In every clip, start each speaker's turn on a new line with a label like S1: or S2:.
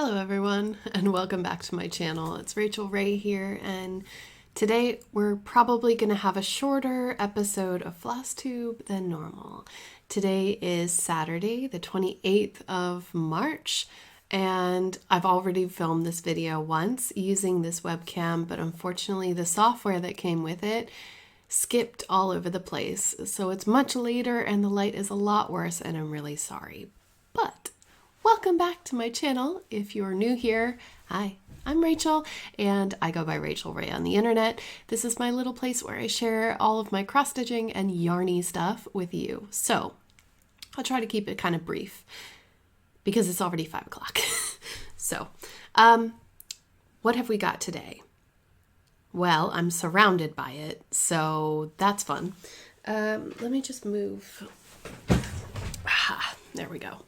S1: Hello everyone and welcome back to my channel. It's Rachel Ray here, and today we're probably going to have a shorter episode of Flosstube than normal. Today is Saturday, the 28th of March, and I've already filmed this video once using this webcam, but unfortunately the software that came with it skipped all over the place. So it's much later and the light is a lot worse, and I'm really sorry. But welcome back to my channel. If you're new here, hi, I'm Rachel and I go by Rachel Ray on the internet. This is my little place where I share all of my cross-stitching and yarny stuff with you. So I'll try to keep it kind of brief because it's already 5 o'clock. So what have we got today? Well, I'm surrounded by it, so that's fun. Let me just move. There we go.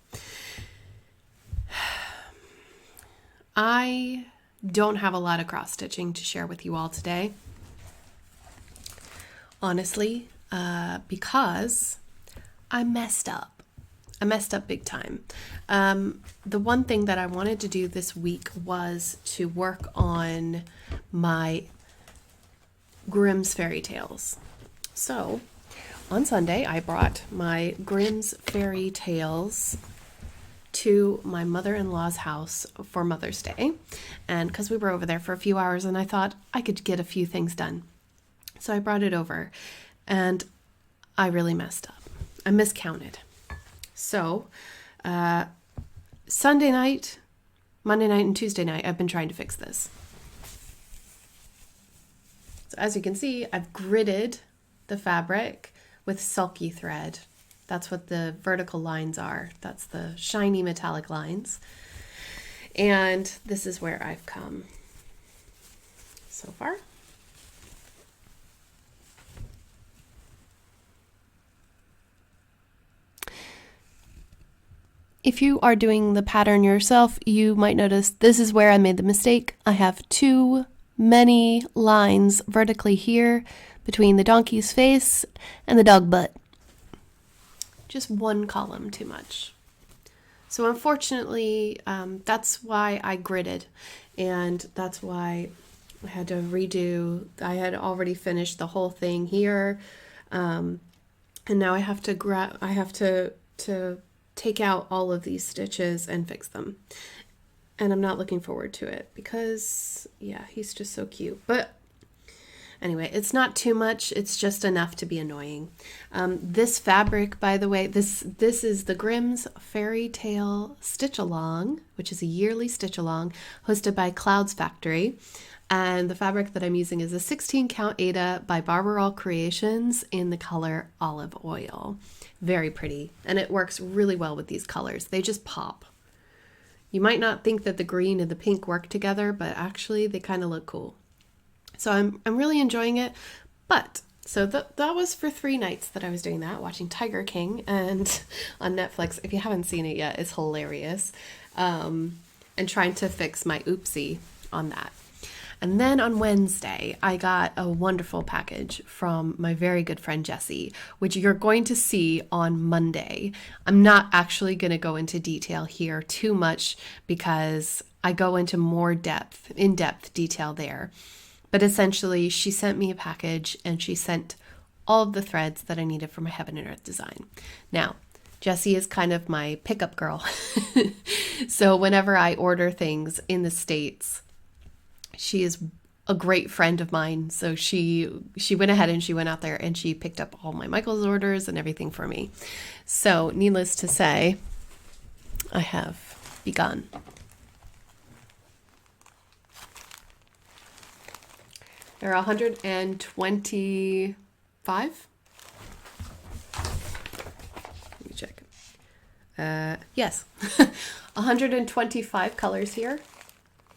S1: I don't have a lot of cross-stitching to share with you all today, honestly, because I messed up. I messed up big time. The one thing that I wanted to do this week was to work on my Grimm's Fairy Tales. So, on Sunday, I brought my Grimm's Fairy Tales to my mother-in-law's house for Mother's Day, and because we were over there for a few hours and I thought I could get a few things done. So I brought it over and I really messed up. I miscounted. So Sunday night, Monday night, and Tuesday night I've been trying to fix this. So as you can see, I've gridded the fabric with sulky thread. That's what the vertical lines are. That's the shiny metallic lines. And this is where I've come so far. If you are doing the pattern yourself, you might notice this is where I made the mistake. I have too many lines vertically here between the donkey's face and the dog butt. Just one column too much. So unfortunately, that's why I gridded, and that's why I had to redo. I had already finished the whole thing here, and now I have to take out all of these stitches and fix them. And I'm not looking forward to it because, yeah, he's just so cute. But anyway, it's not too much. It's just enough to be annoying. This fabric, by the way, this is the Grimm's Fairy Tale Stitch Along, which is a yearly stitch along hosted by Clouds Factory. And the fabric that I'm using is a 16 count Aida by Barbarol Creations in the color Olive Oil. Very pretty. And it works really well with these colors. They just pop. You might not think that the green and the pink work together, but actually they kind of look cool. So I'm really enjoying it. But so that was for 3 nights that I was doing that, watching Tiger King and on Netflix. If you haven't seen it yet, it's hilarious. And trying to fix my oopsie on that. And then on Wednesday, I got a wonderful package from my very good friend Jessie, which you're going to see on Monday. I'm not actually going to go into detail here too much because I go into more in-depth detail there. But essentially, she sent me a package and she sent all of the threads that I needed for my Heaven and Earth design. Now, Jessie is kind of my pickup girl. So whenever I order things in the States, she is a great friend of mine. So she went ahead and she went out there and she picked up all my Michael's orders and everything for me. So needless to say, I have begun. There are 125. Let me check. Yes, 125 colors here.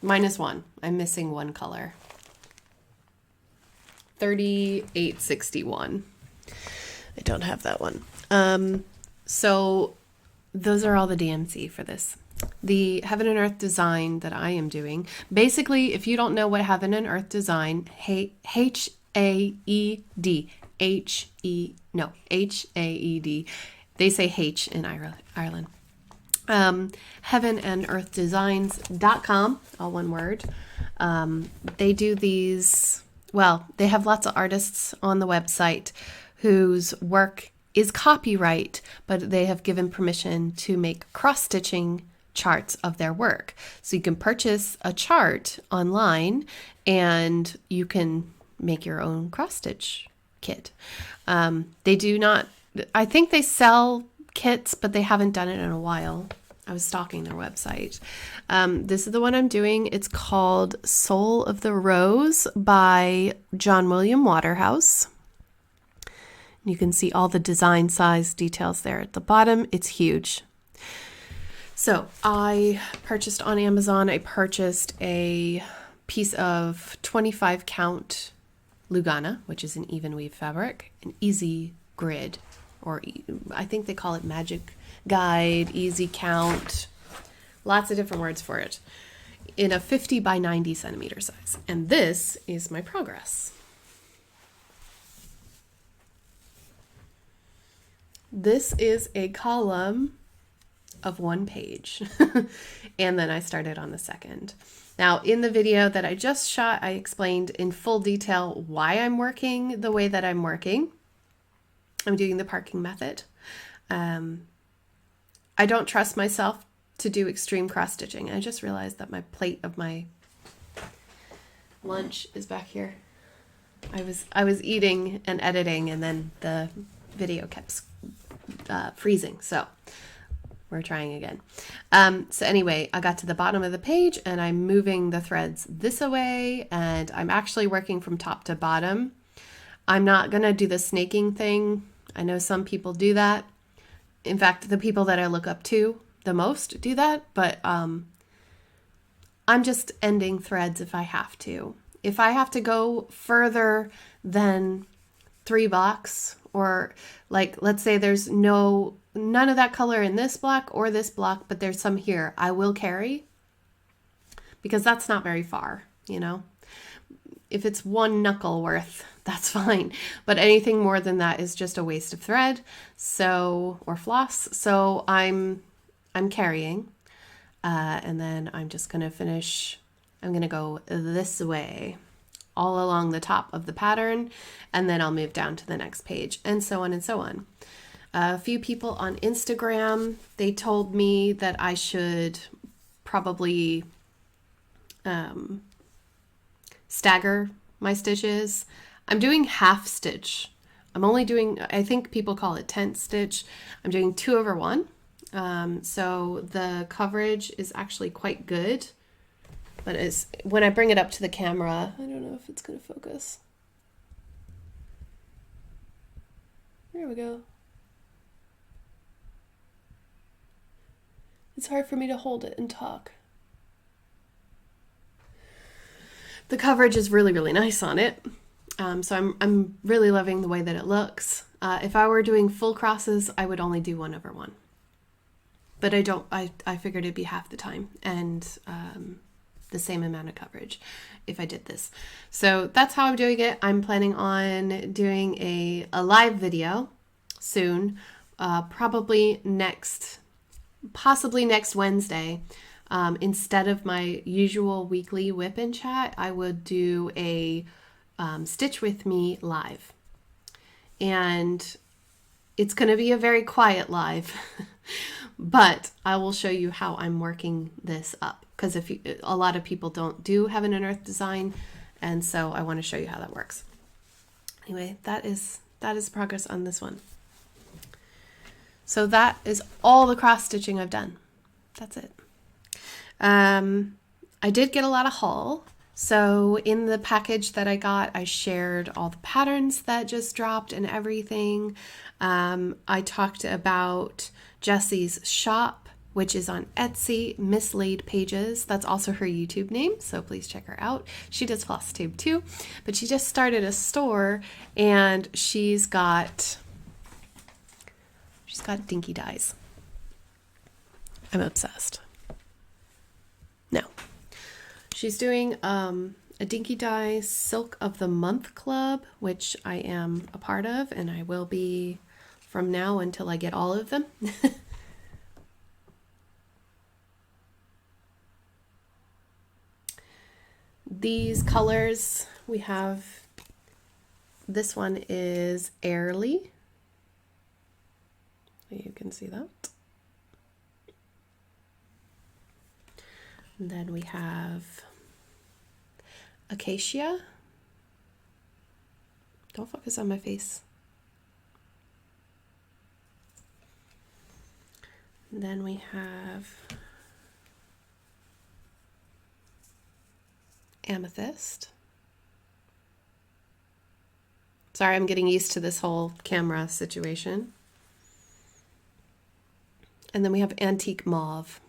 S1: Minus 1. I'm missing 1 color. 3861. I don't have that one. So those are all the DMC for this. The Heaven and Earth design that I am doing. Basically, if you don't know what Heaven and Earth design, HAED, HAED. They say H in Ireland. heavenandearthdesigns.com, all one word. They do these, well, they have lots of artists on the website whose work is copyright, but they have given permission to make cross-stitching charts of their work. So you can purchase a chart online and you can make your own cross-stitch kit. They do not, I think they sell kits, but they haven't done it in a while. I was stalking their website. This is the one I'm doing. It's called Soul of the Rose by John William Waterhouse. You can see all the design size details there at the bottom. It's huge. So I purchased on Amazon, I purchased a piece of 25 count Lugana, which is an even weave fabric, an easy grid, or I think they call it magic guide, easy count, lots of different words for it, in a 50 by 90 centimeter size. And this is my progress. This is a column of one page. And then I started on the second. Now, in the video that I just shot, I explained in full detail why I'm working the way that I'm working. I'm doing the parking method. I don't trust myself to do extreme cross stitching. I just realized that my plate of my lunch is back here. I was eating and editing, and then the video kept freezing. So we're trying again. So anyway, I got to the bottom of the page and I'm moving the threads this way, and I'm actually working from top to bottom. I'm not going to do the snaking thing. I know some people do that. In fact, the people that I look up to the most do that, but I'm just ending threads if I have to. If I have to go further than 3 blocks, or like, let's say there's none of that color in this block or this block, but there's some here, I will carry, because that's not very far, you know. If it's 1 knuckle worth, that's fine. But anything more than that is just a waste of thread, or floss. So I'm carrying, and then I'm just going to finish. I'm going to go this way, all along the top of the pattern, and then I'll move down to the next page, and so on and so on. A few people on Instagram, they told me that I should probably stagger my stitches. I'm doing half stitch. I'm only doing, I think people call it tent stitch. I'm doing 2/1. So the coverage is actually quite good, but when I bring it up to the camera, I don't know if it's going to focus. There we go. It's hard for me to hold it and talk. The coverage is really, really nice on it. So I'm really loving the way that it looks. If I were doing full crosses, I would only do 1/1. But I figured it'd be half the time and the same amount of coverage if I did this. So that's how I'm doing it. I'm planning on doing a live video soon, possibly next Wednesday. Instead of my usual weekly whip and chat, I would do a Stitch With Me live. And it's going to be a very quiet live, but I will show you how I'm working this up. Because a lot of people don't do Heaven and Earth design, and so I want to show you how that works. Anyway, that is progress on this one. So that is all the cross stitching I've done. That's it. I did get a lot of haul. So in the package that I got, I shared all the patterns that just dropped and everything. I talked about Jessie's shop, which is on Etsy, Mislaid Pages. That's also her YouTube name, so please check her out. She does Flosstube too, but she just started a store, and she's got dinky dyes. I'm obsessed. No. She's doing a Dinky Dye Silk of the Month Club, which I am a part of, and I will be from now until I get all of them. these colors, we have, this one is Airly. You can see that. And then we have Acacia. Don't focus on my face. And then we have Amethyst. Sorry, I'm getting used to this whole camera situation. And then we have Antique Mauve.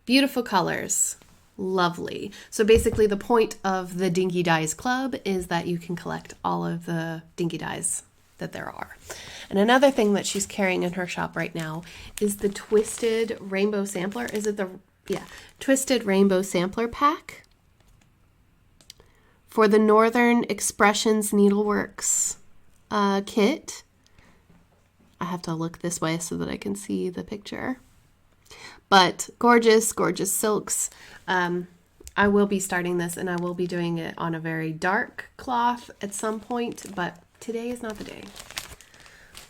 S1: Beautiful colors. Lovely. So basically the point of the Dinky Dyes Club is that you can collect all of the Dinky Dyes that there are. And another thing that she's carrying in her shop right now is the Twisted Rainbow Sampler. Is it the, yeah, Twisted Rainbow Sampler Pack for the Northern Expressions Needleworks kit. I have to look this way so that I can see the picture. But gorgeous, gorgeous silks. I will be starting this and I will be doing it on a very dark cloth at some point, but today is not the day.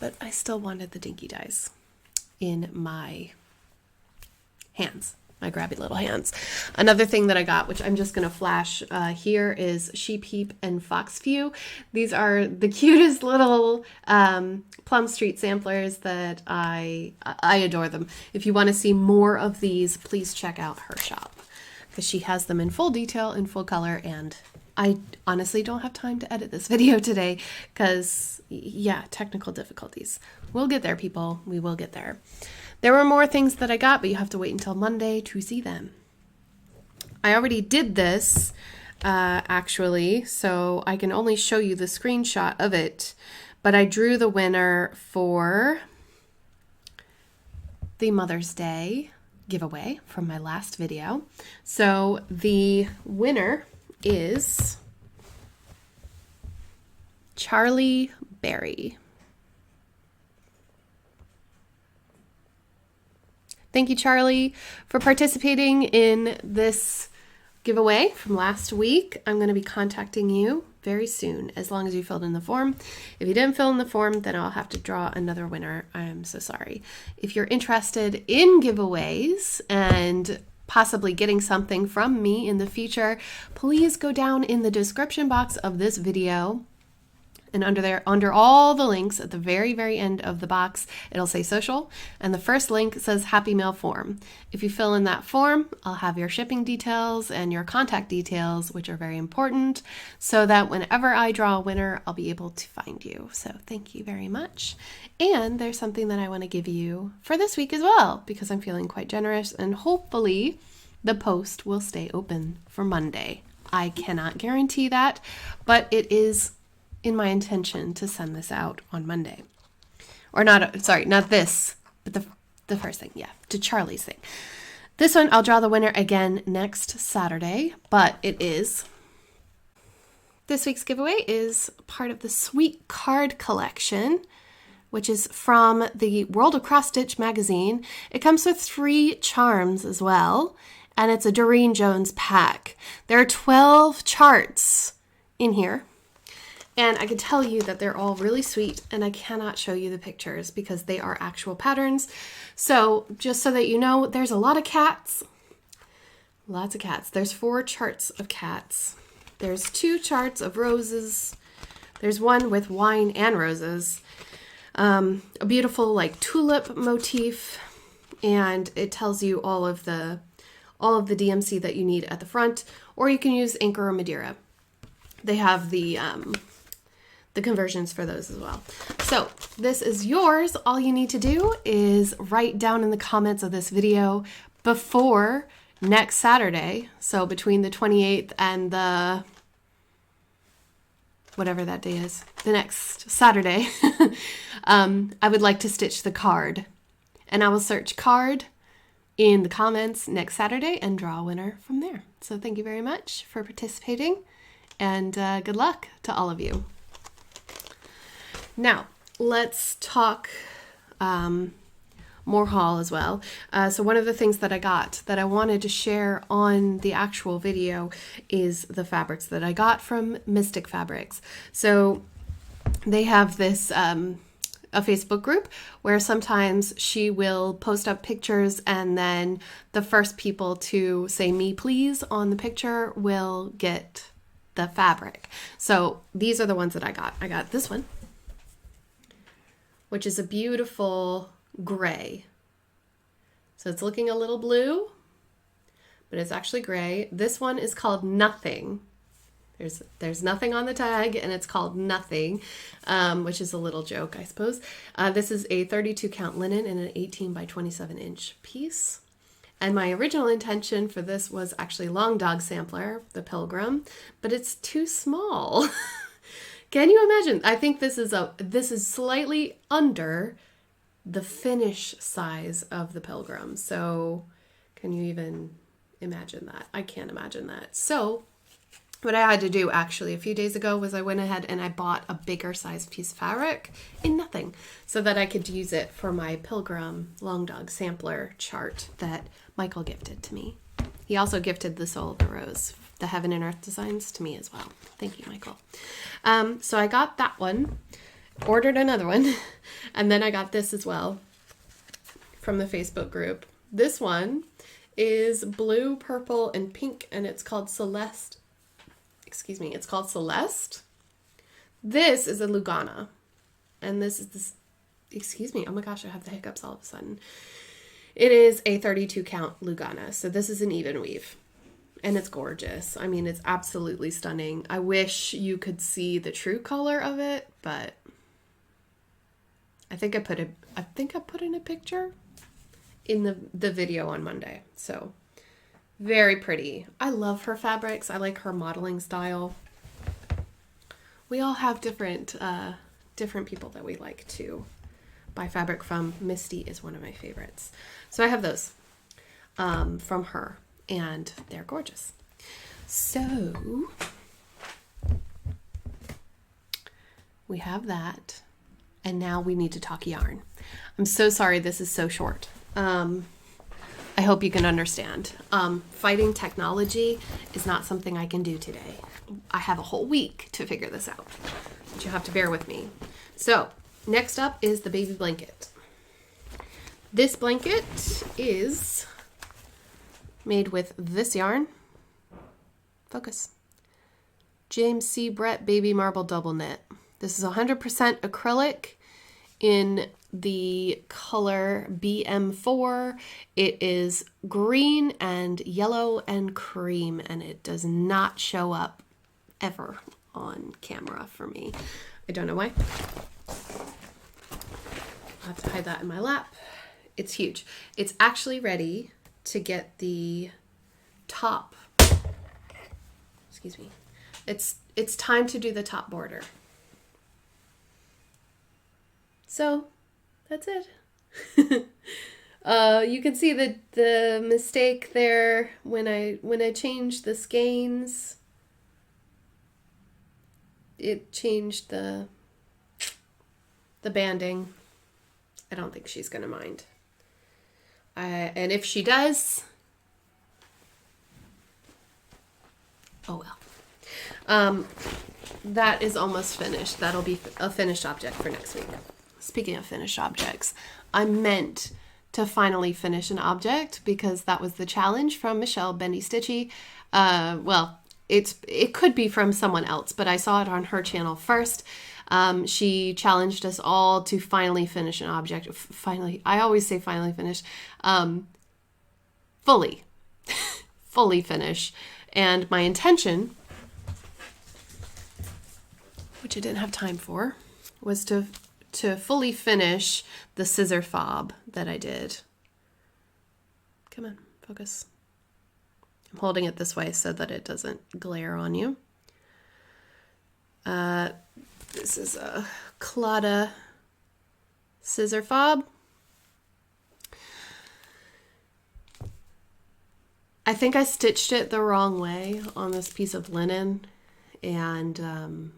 S1: But I still wanted the Dinky Dyes in my hands, my grabby little hands. Another thing that I got, which I'm just going to flash here, is Sheep Heap and Fox Few. These are the cutest little Plum Street samplers that I adore them. If you want to see more of these, please check out her shop because she has them in full detail, in full color, and I honestly don't have time to edit this video today because, yeah, technical difficulties. We'll get there, people. We will get there. There were more things that I got, but you have to wait until Monday to see them. I already did this, actually, so I can only show you the screenshot of it, but I drew the winner for the Mother's Day giveaway from my last video. So the winner is Charlie Berry. Thank you, Charlie, for participating in this giveaway from last week. I'm going to be contacting you very soon, as long as you filled in the form. If you didn't fill in the form, then I'll have to draw another winner. I'm so sorry. If you're interested in giveaways and possibly getting something from me in the future, please go down in the description box of this video. And under all the links at the very, very end of the box, it'll say social. And the first link says Happy Mail form. If you fill in that form, I'll have your shipping details and your contact details, which are very important, so that whenever I draw a winner, I'll be able to find you. So thank you very much. And there's something that I want to give you for this week as well, because I'm feeling quite generous, and hopefully the post will stay open for Monday. I cannot guarantee that, but it is in my intention to send this out on Monday. Or not, sorry, not this, but the first thing, yeah, to Charlie's thing. This one, I'll draw the winner again next Saturday, but it is, this week's giveaway is part of the Sweet Card collection, which is from the World of Cross Stitch magazine. It comes with 3 charms as well, and it's a Doreen Jones pack. There are 12 charts in here. And I can tell you that they're all really sweet, and I cannot show you the pictures because they are actual patterns. So just so that you know, there's a lot of cats. Lots of cats. There's 4 charts of cats. There's 2 charts of roses. There's one with wine and roses. A beautiful like tulip motif, and it tells you all of the DMC that you need at the front, or you can use Anchor or Madeira. They have the conversions for those as well. So this is yours. All you need to do is write down in the comments of this video before next Saturday. So between the 28th and the, whatever that day is, the next Saturday, I would like to stitch the card. And I will search card in the comments next Saturday and draw a winner from there. So thank you very much for participating, and good luck to all of you. Now, let's talk more haul as well. So one of the things that I got that I wanted to share on the actual video is the fabrics that I got from Mystic Fabrics. So they have this a Facebook group where sometimes she will post up pictures, and then the first people to say "me please" on the picture will get the fabric. So these are the ones that I got. I got this one, which is a beautiful gray. So it's looking a little blue, but it's actually gray. This one is called Nothing. There's nothing on the tag, and it's called Nothing, which is a little joke, I suppose. This is a 32 count linen in an 18 by 27 inch piece. And my original intention for this was actually Long Dog Sampler, the Pilgrim, but it's too small. Can you imagine? I think this is slightly under the finish size of the Pilgrim. So can you even imagine that? I can't imagine that. So what I had to do actually a few days ago was I went ahead and I bought a bigger size piece of fabric in Nothing so that I could use it for my Pilgrim Long Dog Sampler chart that Michael gifted to me. He also gifted the Soul of the Rose, the Heaven and Earth designs, to me as well. Thank you, Michael. So I got that one, ordered another one, and then I got this as well from the Facebook group. This one is blue, purple, and pink, and it's called Celeste. Excuse me, it's called Celeste. This is a Lugana. And this is this, excuse me, oh my gosh, I have the hiccups all of a sudden. It is a 32 count Lugana. So this is an even weave. And it's gorgeous. I mean, it's absolutely stunning. I wish you could see the true color of it, but I think I put in a picture in the video on Monday. So very pretty. I love her fabrics. I like her modeling style. We all have different people that we like to buy fabric from. Misty is one of my favorites. So I have those from her, and they're gorgeous. So we have that, and now we need to talk yarn. I'm so sorry this is so short. I hope you can understand. Fighting technology is not something I can do today. I have a whole week to figure this out, but you have to bear with me. So next up is the baby blanket. This blanket is made with this yarn. Focus. James C. Brett Baby Marble Double Knit. This is 100% acrylic in the color BM4. It is green and yellow and cream, and it does not show up ever on camera for me. I don't know why. I'll have to hide that in my lap. It's huge. It's actually ready to get the top. Excuse me. It's time to do the top border. So that's it. You can see the mistake there when I changed the skeins. It changed the banding. I don't think she's gonna mind. And if she does, oh well. That is almost finished. That'll be a finished object for next week. Speaking of finished objects, I meant to finally finish an object because that was the challenge from Michelle Bendy Stitchy. Well, it could be from someone else, but I saw it on her channel first. She challenged us all to finally finish an object. Finally, I always say finally finish. Fully finish. And my intention, which I didn't have time for, was to fully finish the scissor fob that I did. Come on, focus. I'm holding it this way so that it doesn't glare on you. This is a Claddagh scissor fob. I think I stitched it the wrong way on this piece of linen, and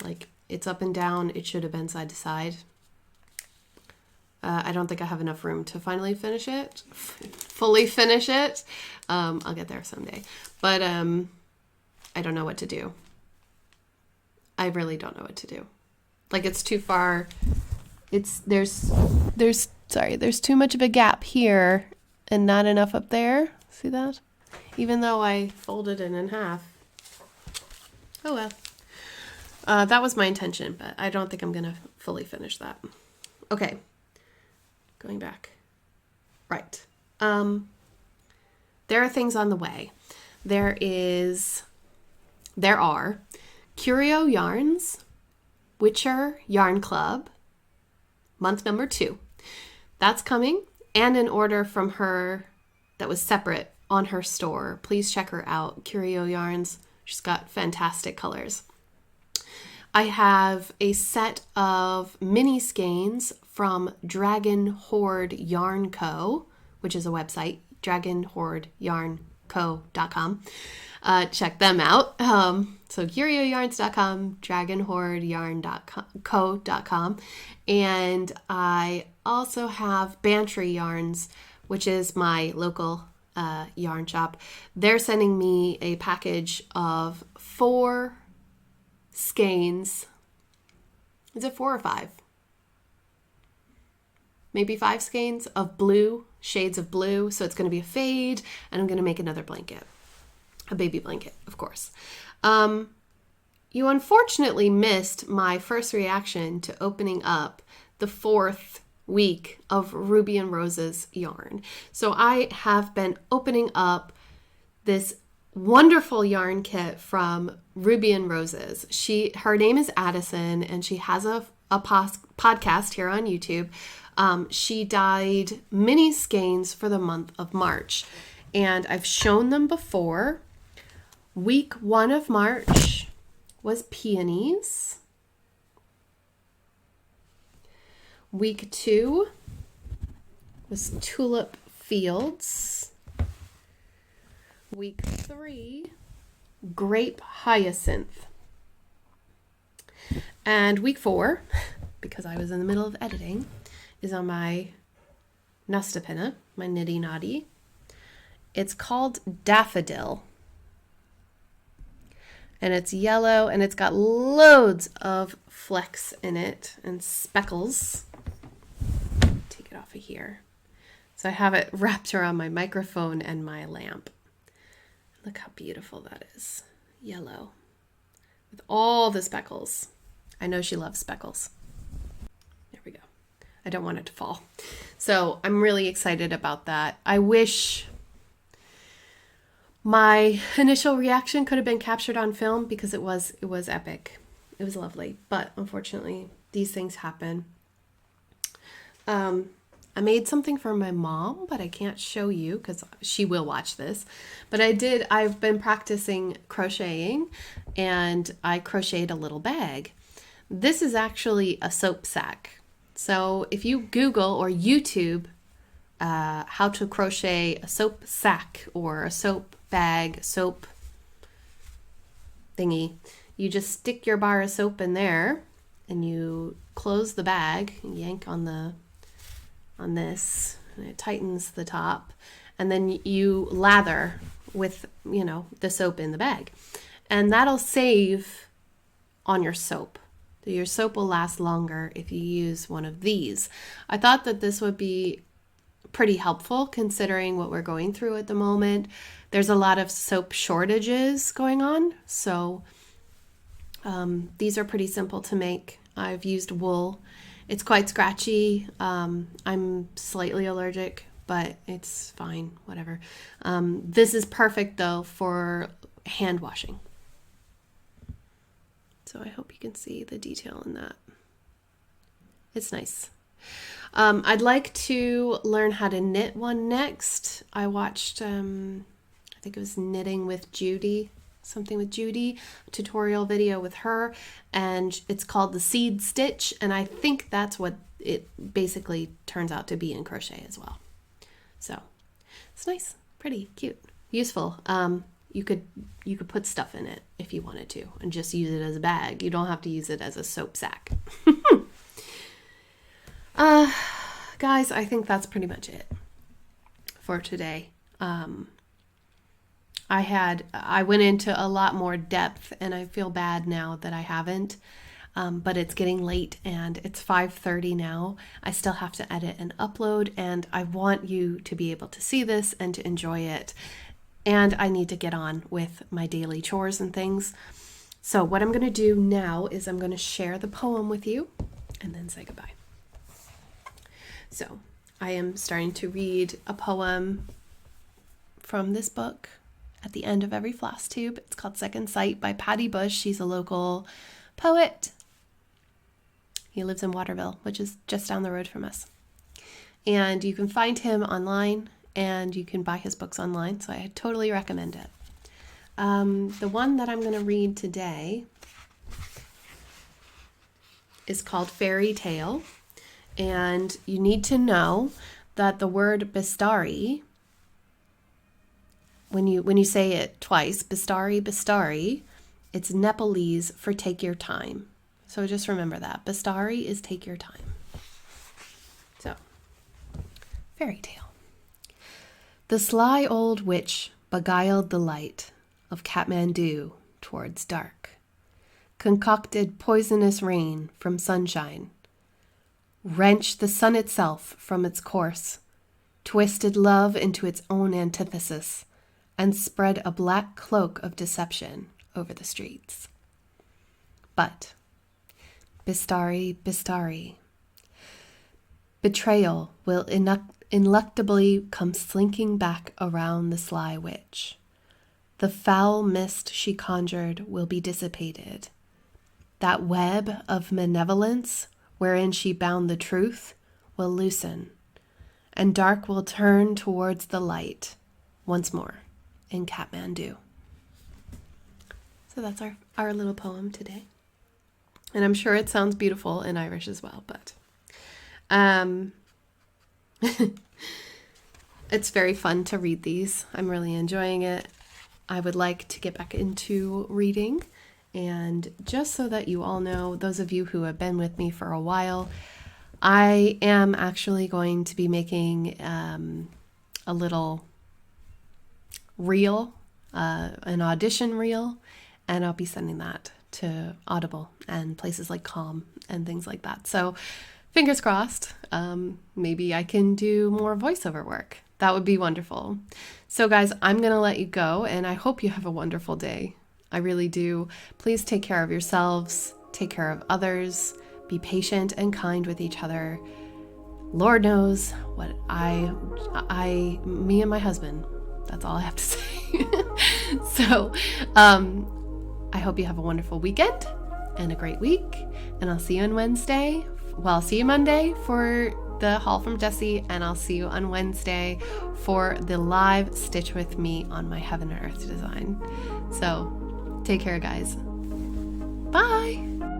S1: like it's up and down. It should have been side to side. I don't think I have enough room to finally finish it, fully finish it. I'll get there someday, but I don't know what to do. I really don't know what to do. Like, it's too far. There's too much of a gap here and not enough up there. See that? Even though I folded it in half. Oh well. That was my intention, but I don't think I'm gonna fully finish that. Okay. Going back. Right. There are things on the way. There are Curio Yarns, Witcher Yarn Club, month number 2. That's coming, and an order from her that was separate on her store. Please check her out, Curio Yarns. She's got fantastic colors. I have a set of mini skeins from Dragon Hoard Yarn Co., which is a website, dragonhoardyarnco.com. Check them out. So curioyarns.com, dragonhoardyarn.co.com. And I also have Bantry Yarns, which is my local yarn shop. They're sending me a package of 4 skeins. Is it 4 or 5? Maybe 5 skeins of blue, shades of blue. So it's going to be a fade, and I'm going to make another blanket. A baby blanket, of course. You unfortunately missed my first reaction to opening up the 4th week of Ruby and Rose's yarn. So I have been opening up this wonderful yarn kit from Ruby and Roses. Her name is Addison, and she has a podcast here on YouTube. She dyed mini skeins for the month of March, and I've shown them before. Week 1 of March was peonies. Week 2 was tulip fields. Week 3, grape hyacinth. And week 4, because I was in the middle of editing, is on my Nastapinna, my Niddy Noddy. It's called Daffodil. And it's yellow, and it's got loads of flecks in it and speckles. Take it off of here. So I have it wrapped around my microphone and my lamp. Look how beautiful that is. Yellow. With all the speckles. I know she loves speckles. There we go. I don't want it to fall. So I'm really excited about that. I wish my initial reaction could have been captured on film, because it was epic. It was lovely. But unfortunately, these things happen. I made something for my mom, but I can't show you because she will watch this. But I've been practicing crocheting, and I crocheted a little bag. This is actually a soap sack. So if you Google or YouTube how to crochet a soap sack or a soap bag, soap thingy, you just stick your bar of soap in there, and you close the bag, and yank on this, and it tightens the top, and then you lather with, the soap in the bag, and that'll save on your soap. Your soap will last longer if you use one of these. I thought that this would be pretty helpful considering what we're going through at the moment. There's a lot of soap shortages going on, so these are pretty simple to make. I've used wool. It's quite scratchy. I'm slightly allergic, but it's fine, whatever. This is perfect though for hand washing. So I hope you can see the detail in that. It's nice. I'd like to learn how to knit one next. I watched, I think it was Knitting with Judy, something with Judy, a tutorial video with her, and it's called the seed stitch, and I think that's what it basically turns out to be in crochet as well. So it's nice, pretty, cute, useful. You could put stuff in it if you wanted to and just use it as a bag. You don't have to use it as a soap sack. guys, I think that's pretty much it for today. I went into a lot more depth, and I feel bad now that I haven't. But it's getting late and it's 5:30 now. I still have to edit and upload, and I want you to be able to see this and to enjoy it. And I need to get on with my daily chores and things. So what I'm going to do now is I'm going to share the poem with you and then say goodbye. So I am starting to read a poem from this book at the end of every Flosstube. It's called Second Sight by Patty Bush. She's a local poet. He lives in Waterville, which is just down the road from us. And you can find him online, and you can buy his books online, so I totally recommend it. The one that I'm going to read today is called Fairy Tale, and you need to know that the word Bistari, when you say it twice, Bistari, it's Nepalese for take your time. So just remember that. Bistari is take your time. So, fairy tale. The sly old witch beguiled the light of Kathmandu towards dark, concocted poisonous rain from sunshine, wrenched the sun itself from its course, twisted love into its own antithesis, and spread a black cloak of deception over the streets. But Bistari, betrayal will ineluctably come slinking back around the sly witch. The foul mist she conjured will be dissipated. That web of malevolence wherein she bound the truth will loosen, and dark will turn towards the light once more in Kathmandu. So that's our little poem today. And I'm sure it sounds beautiful in Irish as well, but it's very fun to read these. I'm really enjoying it. I would like to get back into reading. And just so that you all know, those of you who have been with me for a while, I am actually going to be making a little reel, an audition reel, and I'll be sending that to Audible and places like Calm and things like that. So fingers crossed, maybe I can do more voiceover work. That would be wonderful. So guys, I'm going to let you go, and I hope you have a wonderful day. I really do. Please take care of yourselves, take care of others, be patient and kind with each other. Lord knows what me and my husband, that's all I have to say. So, I hope you have a wonderful weekend and a great week, and I'll see you on Wednesday. Well, I'll see you Monday for the haul from Jessie, and I'll see you on Wednesday for the live Stitch with me on my Heaven and Earth design. So, take care, guys. Bye!